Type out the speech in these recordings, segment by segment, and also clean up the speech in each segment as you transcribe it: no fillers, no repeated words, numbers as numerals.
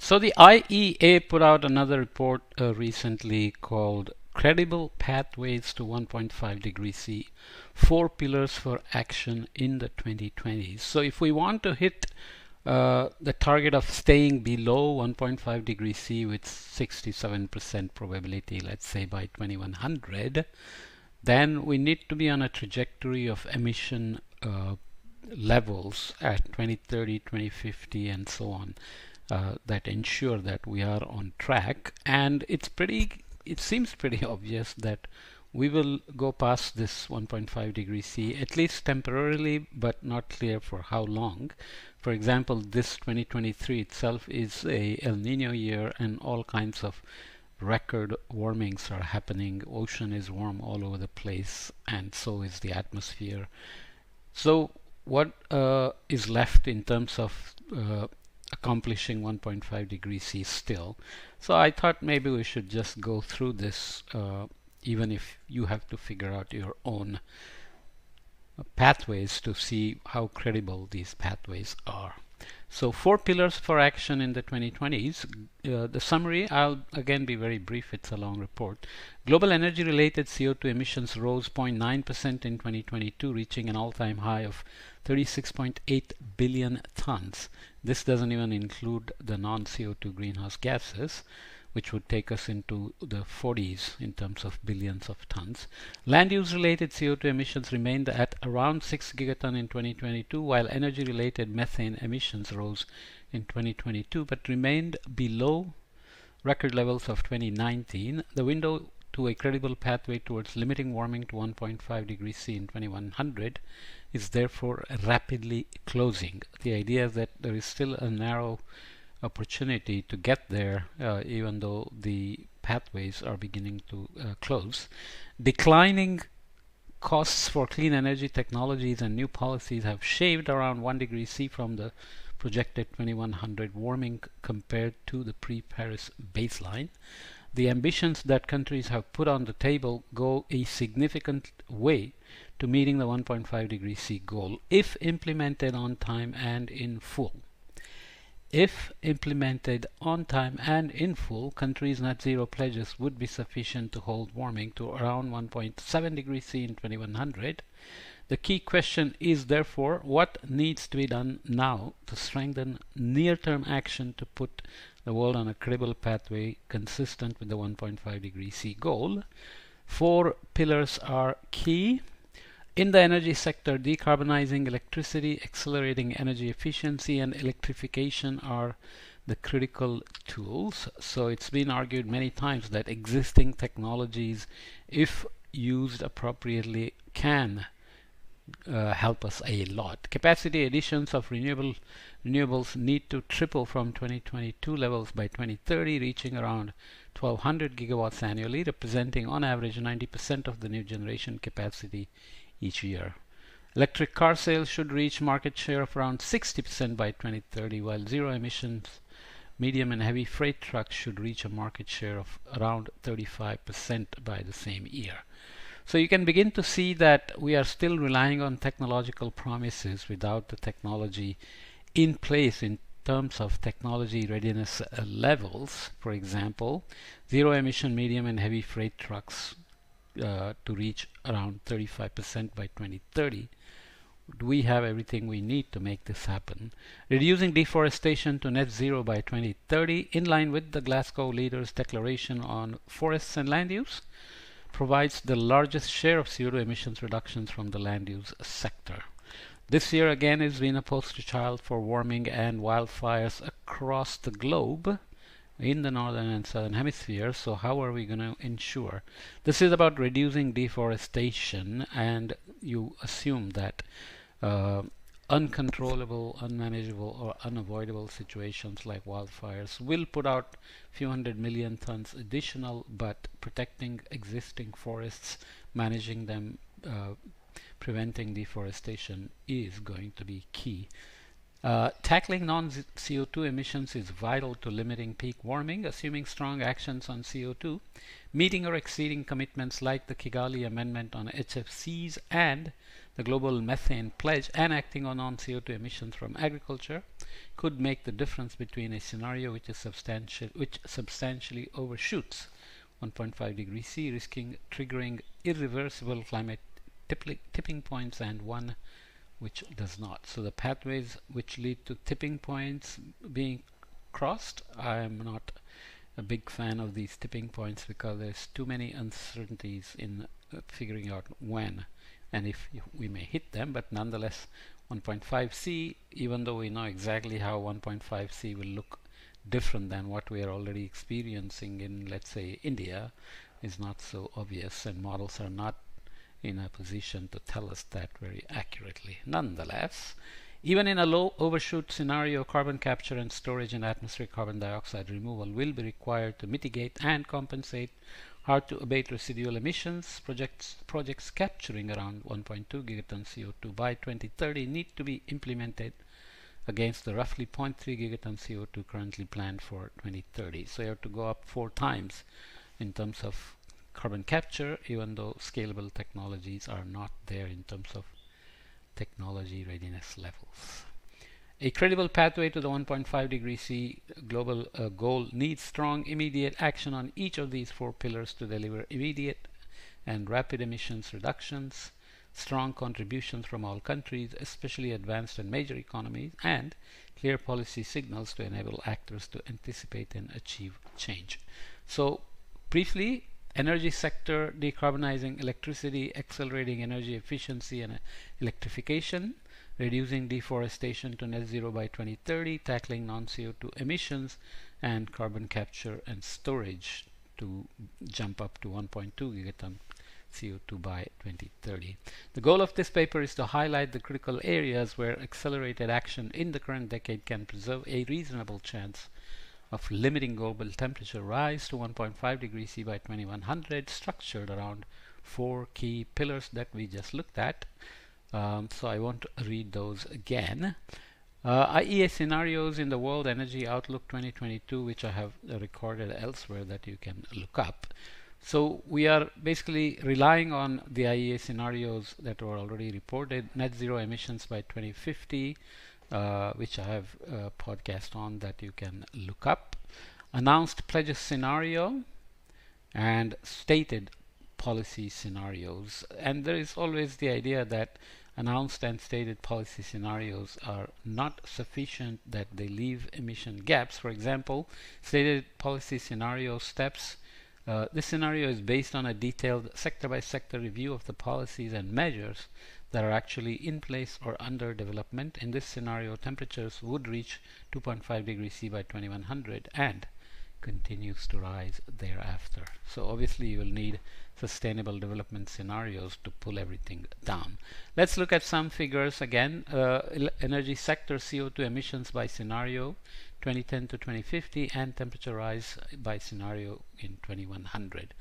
So the IEA put out another report recently called Credible Pathways to 1.5 degree C, Four Pillars for Action in the 2020s. So if we want to hit the target of staying below 1.5 degree C with 67% probability, let's say by 2100, then we need to be on a trajectory of emission levels at 2030, 2050, and so on that ensure that we are on track. And it seems pretty obvious that we will go past this 1.5 degree C at least temporarily, but not clear for how long. For example, this 2023 itself is a El Nino year, and all kinds of record warmings are happening. Ocean is warm all over the place, and so is the atmosphere. So what is left in terms of accomplishing 1.5 degrees C still? So I thought maybe we should just go through this, even if you have to figure out your own pathways to see how credible these pathways are. So four pillars for action in the 2020s. The summary, I'll again be very brief, it's a long report. Global energy related CO2 emissions rose 0.9% in 2022, reaching an all-time high of 36.8 billion tons. This doesn't even include the non-CO2 greenhouse gases, which would take us into the 40s in terms of billions of tons. Land use related CO2 emissions remained at around 6 gigaton in 2022, while energy related methane emissions rose in 2022 but remained below record levels of 2019. The window to a credible pathway towards limiting warming to 1.5 degrees C in 2100 is therefore rapidly closing. The idea is that there is still a narrow opportunity to get there, even though the pathways are beginning to close. Declining costs for clean energy technologies and new policies have shaved around 1 degree C from the projected 2100 warming compared to the pre-Paris baseline. The ambitions that countries have put on the table go a significant way to meeting the 1.5 degree C goal if implemented on time and in full. If implemented on time and in full, countries' net zero pledges would be sufficient to hold warming to around 1.7 degrees C in 2100. The key question is therefore what needs to be done now to strengthen near-term action to put the world on a credible pathway consistent with the 1.5 degree C goal. Four pillars are key. In the energy sector, decarbonizing electricity, accelerating energy efficiency, and electrification are the critical tools. So it's been argued many times that existing technologies, if used appropriately, can help us a lot. Capacity additions of renewables need to triple from 2022 levels by 2030, reaching around 1200 gigawatts annually, representing on average 90% of the new generation capacity each year. Electric car sales should reach market share of around 60% by 2030, while zero emissions medium and heavy freight trucks should reach a market share of around 35% by the same year. So you can begin to see that we are still relying on technological promises without the technology in place in terms of technology readiness levels. For example, zero emission medium and heavy freight trucks to reach around 35% by 2030. We have everything we need to make this happen. Reducing deforestation to net zero by 2030, in line with the Glasgow leaders' declaration on forests and land use, provides the largest share of CO2 emissions reductions from the land use sector. This year again has been a poster child for warming and wildfires across the globe in the northern and southern hemisphere. So how are we going to ensure? This is about reducing deforestation, and you assume that uncontrollable, unmanageable, or unavoidable situations like wildfires will put out a few 100 million tons additional, but protecting existing forests, managing them, preventing deforestation is going to be key. Tackling non-CO2 emissions is vital to limiting peak warming, assuming strong actions on CO2, meeting or exceeding commitments like the Kigali Amendment on HFCs and the global methane pledge and acting on non-CO2 emissions from agriculture could make the difference between a scenario which substantially overshoots 1.5 degrees C, risking triggering irreversible climate tipping points, and one which does not. So the pathways which lead to tipping points being crossed, I am not a big fan of these tipping points because there's too many uncertainties in figuring out when and if we may hit them. But nonetheless, 1.5C, even though we know exactly how 1.5C will look different than what we are already experiencing in, let's say, India, is not so obvious, and models are not in a position to tell us that very accurately. Nonetheless, even in a low overshoot scenario, carbon capture and storage and atmospheric carbon dioxide removal will be required to mitigate and compensate hard to abate residual emissions. Projects capturing around 1.2 gigatons CO2 by 2030 need to be implemented against the roughly 0.3 gigatons CO2 currently planned for 2030. So you have to go up 4 times in terms of carbon capture, even though scalable technologies are not there in terms of technology readiness levels. A credible pathway to the 1.5 degree C global goal needs strong immediate action on each of these 4 pillars to deliver immediate and rapid emissions reductions, strong contributions from all countries, especially advanced and major economies, and clear policy signals to enable actors to anticipate and achieve change. So briefly, energy sector, decarbonizing electricity, accelerating energy efficiency and electrification, reducing deforestation to net zero by 2030, tackling non-CO2 emissions, and carbon capture and storage to jump up to 1.2 gigaton CO2 by 2030. The goal of this paper is to highlight the critical areas where accelerated action in the current decade can preserve a reasonable chance of limiting global temperature rise to 1.5 degrees C by 2100, structured around 4 key pillars that we just looked at. So I won't read those again. IEA scenarios in the World Energy Outlook 2022, which I have recorded elsewhere that you can look up. So we are basically relying on the IEA scenarios that were already reported. Net zero emissions by 2050, which I have a podcast on that you can look up. Announced pledges scenario and stated policy scenarios. And there is always the idea that announced and stated policy scenarios are not sufficient, that they leave emission gaps. For example, stated policy scenario steps. This scenario is based on a detailed sector-by-sector review of the policies and measures that are actually in place or under development. In this scenario, temperatures would reach 2.5 degrees C by 2100 and continues to rise thereafter. So obviously you will need sustainable development scenarios to pull everything down. Let's look at some figures again. Energy sector CO2 emissions by scenario 2010 to 2050 and temperature rise by scenario in 2100.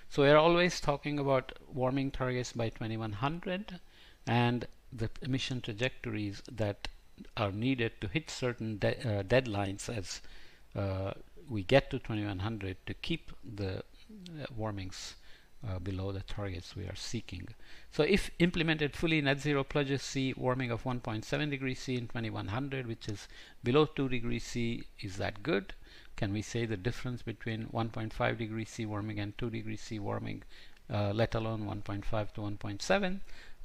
So we're always talking about warming targets by 2100 and the emission trajectories that are needed to hit certain deadlines as we get to 2100 to keep the warmings below the targets we are seeking. So if implemented fully, net zero pledges see warming of 1.7 degrees C in 2100, which is below 2 degrees C. Is that good? Can we say the difference between 1.5 degrees C warming and 2 degrees C warming, let alone 1.5 to 1.7?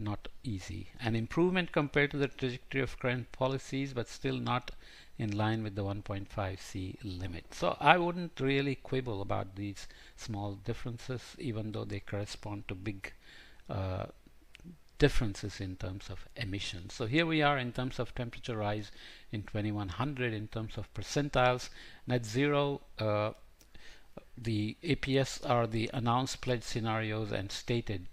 Not easy. An improvement compared to the trajectory of current policies, but still not in line with the 1.5 C limit. So I wouldn't really quibble about these small differences, even though they correspond to big differences in terms of emissions. So here we are in terms of temperature rise in 2100 in terms of percentiles. Net zero, the APS are the announced pledge scenarios and stated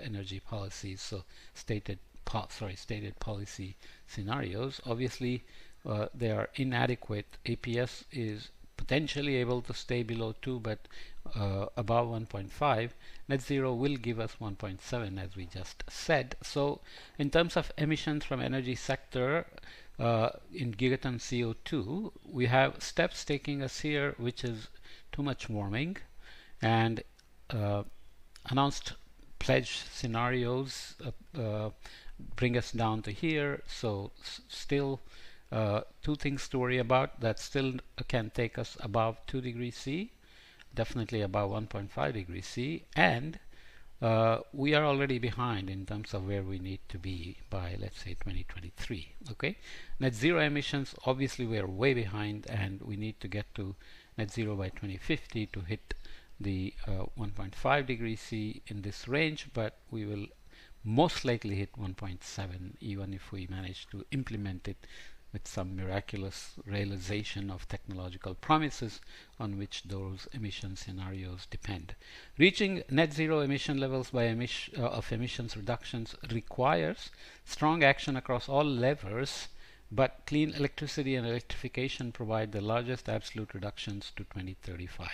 energy policies. So stated policy scenarios. Obviously, they are inadequate. APS is potentially able to stay below 2, but above 1.5. Net zero will give us 1.7, as we just said. So in terms of emissions from energy sector in gigaton CO2, we have steps taking us here, which is too much warming, and announced pledge scenarios bring us down to here. So still two things to worry about. That still can take us above 2 degrees C, definitely above 1.5 degrees C, and we are already behind in terms of where we need to be by, let's say, 2023. Okay, net zero emissions, obviously we are way behind, and we need to get to net zero by 2050 to hit the 1.5 degrees C in this range, but we will most likely hit 1.7 even if we manage to implement it with some miraculous realization of technological promises on which those emission scenarios depend. Reaching net zero emission levels by emissions reductions requires strong action across all levers, but clean electricity and electrification provide the largest absolute reductions to 2035.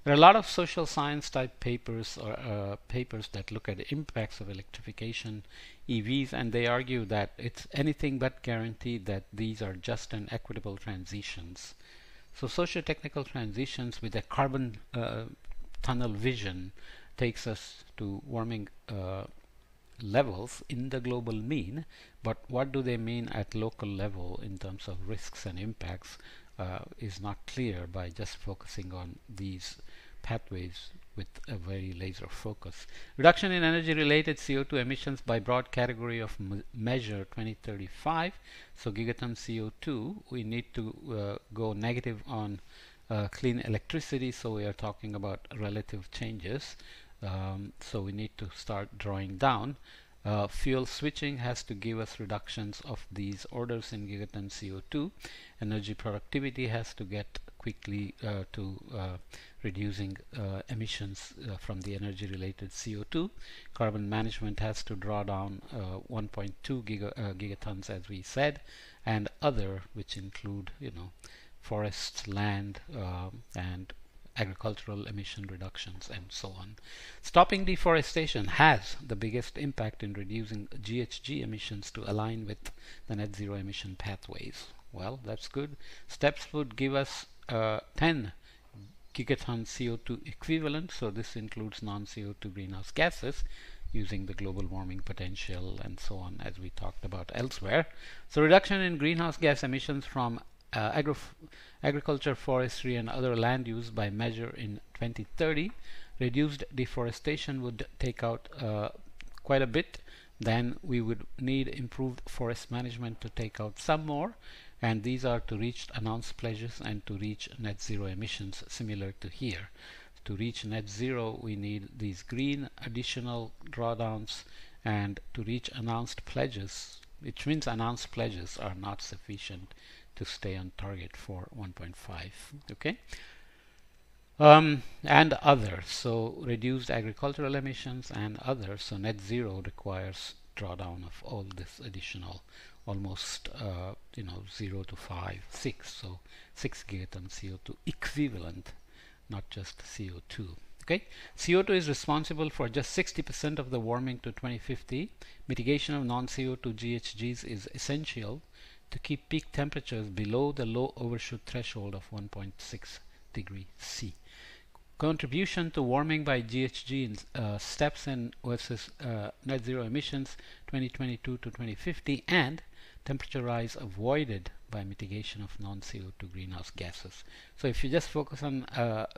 There are a lot of social science type papers or papers that look at the impacts of electrification, EVs, and they argue that it's anything but guaranteed that these are just and equitable transitions. So socio-technical transitions with a carbon tunnel vision takes us to warming levels in the global mean, but what do they mean at local level in terms of risks and impacts is not clear by just focusing on these pathways with a very laser focus. Reduction in energy related CO2 emissions by broad category of measure 2035. So gigaton CO2, we need to go negative on clean electricity, so we are talking about relative changes. So we need to start drawing down. Fuel switching has to give us reductions of these orders in gigaton CO2. Energy productivity has to get quickly to reducing emissions from the energy related CO2. Carbon management has to draw down 1.2 gigatons, as we said, and other, which include, you know, forests, land, and agricultural emission reductions and so on. Stopping deforestation has the biggest impact in reducing GHG emissions to align with the net zero emission pathways. Well, that's good. Steps would give us 10 gigaton CO2 equivalent, so this includes non-CO2 greenhouse gases using the global warming potential and so on, as we talked about elsewhere. So reduction in greenhouse gas emissions from agriculture, forestry, and other land use by measure in 2030. Reduced deforestation would take out quite a bit. Then we would need improved forest management to take out some more, and these are to reach announced pledges and to reach net zero emissions, similar to here. To reach net zero, we need these green additional drawdowns, and to reach announced pledges, which means announced pledges are not sufficient to stay on target for 1.5. Okay, and others, so reduced agricultural emissions and others. So net zero requires drawdown of all this additional, almost 0 to 5, 6, so 6 gigaton CO2 equivalent, not just CO2. Okay, CO2 is responsible for just 60% of the warming to 2050. Mitigation of non-CO2 GHGs is essential to keep peak temperatures below the low overshoot threshold of 1.6 degrees C. Contribution to warming by GHG in steps in versus net zero emissions 2022 to 2050, and temperature rise avoided by mitigation of non-CO2 greenhouse gases. So if you just focus on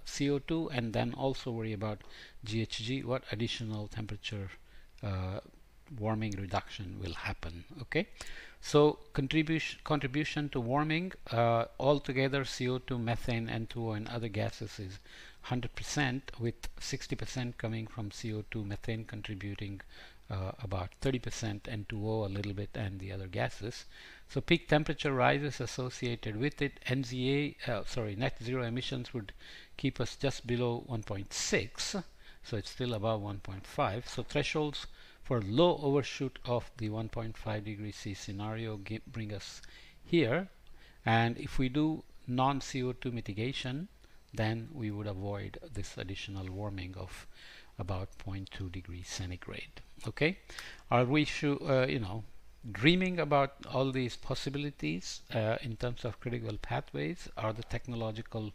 CO2 and then also worry about GHG, what additional temperature warming reduction will happen? Okay, so contribution to warming altogether, CO2, methane, N2O, and other gases is 100%, with 60% coming from CO2, methane contributing about 30%, N2O a little bit, and the other gases. So peak temperature rises associated with it. Net zero emissions would keep us just below 1.6, so it's still above 1.5. So thresholds for low overshoot of the 1.5 degrees C scenario bring us here, and if we do non-CO2 mitigation, then we would avoid this additional warming of about 0.2 degrees centigrade. Okay, are we dreaming about all these possibilities in terms of critical pathways? Are the technological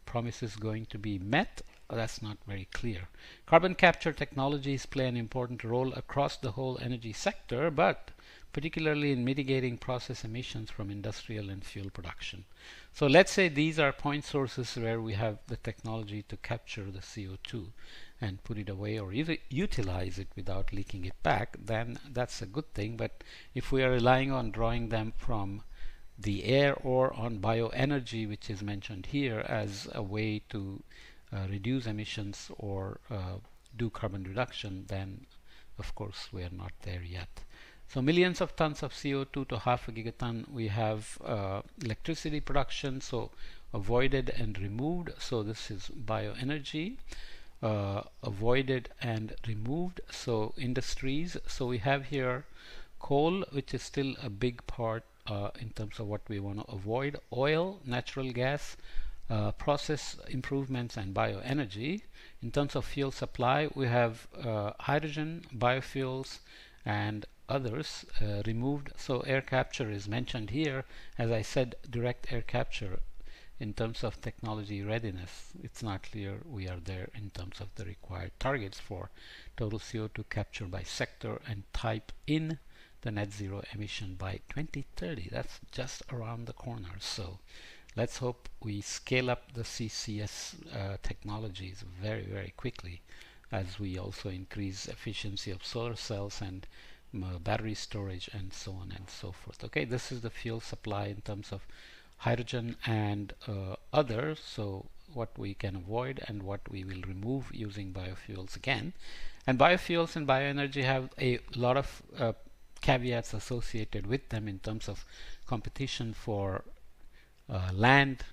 promises going to be met? That's not very clear. Carbon capture technologies play an important role across the whole energy sector, but particularly in mitigating process emissions from industrial and fuel production. So let's say these are point sources where we have the technology to capture the CO2 and put it away or either utilize it without leaking it back, then that's a good thing. But if we are relying on drawing them from the air or on bioenergy, which is mentioned here as a way to reduce emissions or do carbon reduction, then of course we are not there yet. So millions of tons of CO2 to half a gigaton. We have electricity production, so avoided and removed. So this is bioenergy, avoided and removed. So industries. So we have here coal, which is still a big part in terms of what we want to avoid. Oil, natural gas, process improvements, and bioenergy. In terms of fuel supply, we have hydrogen, biofuels, and others removed. So air capture is mentioned here. As I said, direct air capture. In terms of technology readiness, it's not clear we are there in terms of the required targets for total CO2 capture by sector and type in the net zero emission by 2030. That's just around the corner. So let's hope we scale up the CCS technologies very, very quickly as we also increase efficiency of solar cells and battery storage and so on and so forth. Okay, this is the fuel supply in terms of hydrogen and others. So what we can avoid and what we will remove using biofuels again. And biofuels and bioenergy have a lot of caveats associated with them in terms of competition for land,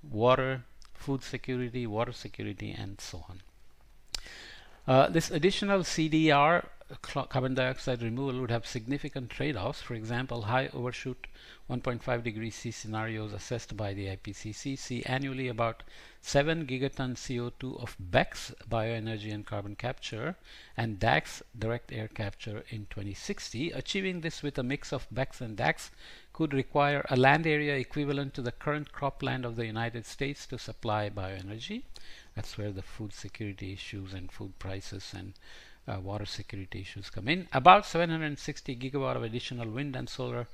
water, food security, water security, and so on. This additional CDR, carbon dioxide removal, would have significant trade-offs. For example, high overshoot 1.5 degrees C scenarios assessed by the IPCC see annually about 7 gigaton CO2 of BECCS, bioenergy and carbon capture, and DACS, direct air capture, in 2060. Achieving this with a mix of BECCS and DACS could require a land area equivalent to the current cropland of the United States to supply bioenergy. That's where the food security issues and food prices and water security issues come in. About 760 gigawatt of additional wind and solar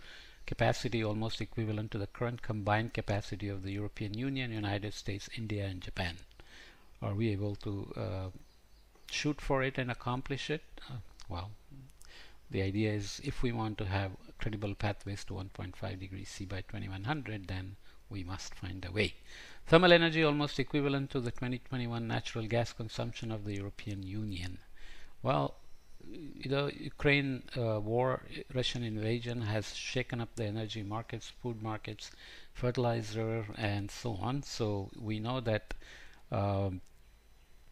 capacity, almost equivalent to the current combined capacity of the European Union, United States, India, and Japan. Are we able to shoot for it and accomplish it? Well, the idea is if we want to have credible pathways to 1.5 degrees C by 2100, then we must find a way. Thermal energy almost equivalent to the 2021 natural gas consumption of the European Union. Well, the Ukraine war, Russian invasion has shaken up the energy markets, food markets, fertilizer, and so on. So we know that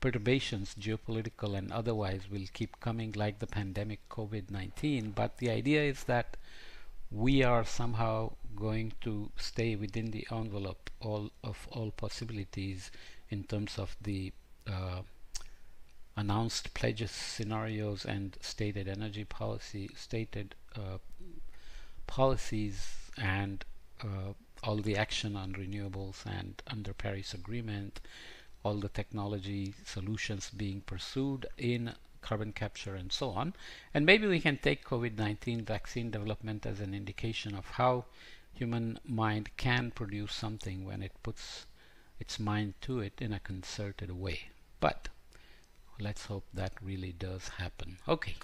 perturbations, geopolitical and otherwise, will keep coming like the pandemic COVID-19. But the idea is that we are somehow going to stay within the envelope of all possibilities in terms of the announced pledges, scenarios, and stated energy policy, stated policies, and all the action on renewables and under Paris Agreement, all the technology solutions being pursued in carbon capture and so on. And maybe we can take COVID-19 vaccine development as an indication of how human mind can produce something when it puts its mind to it in a concerted way. But let's hope that really does happen. Okay.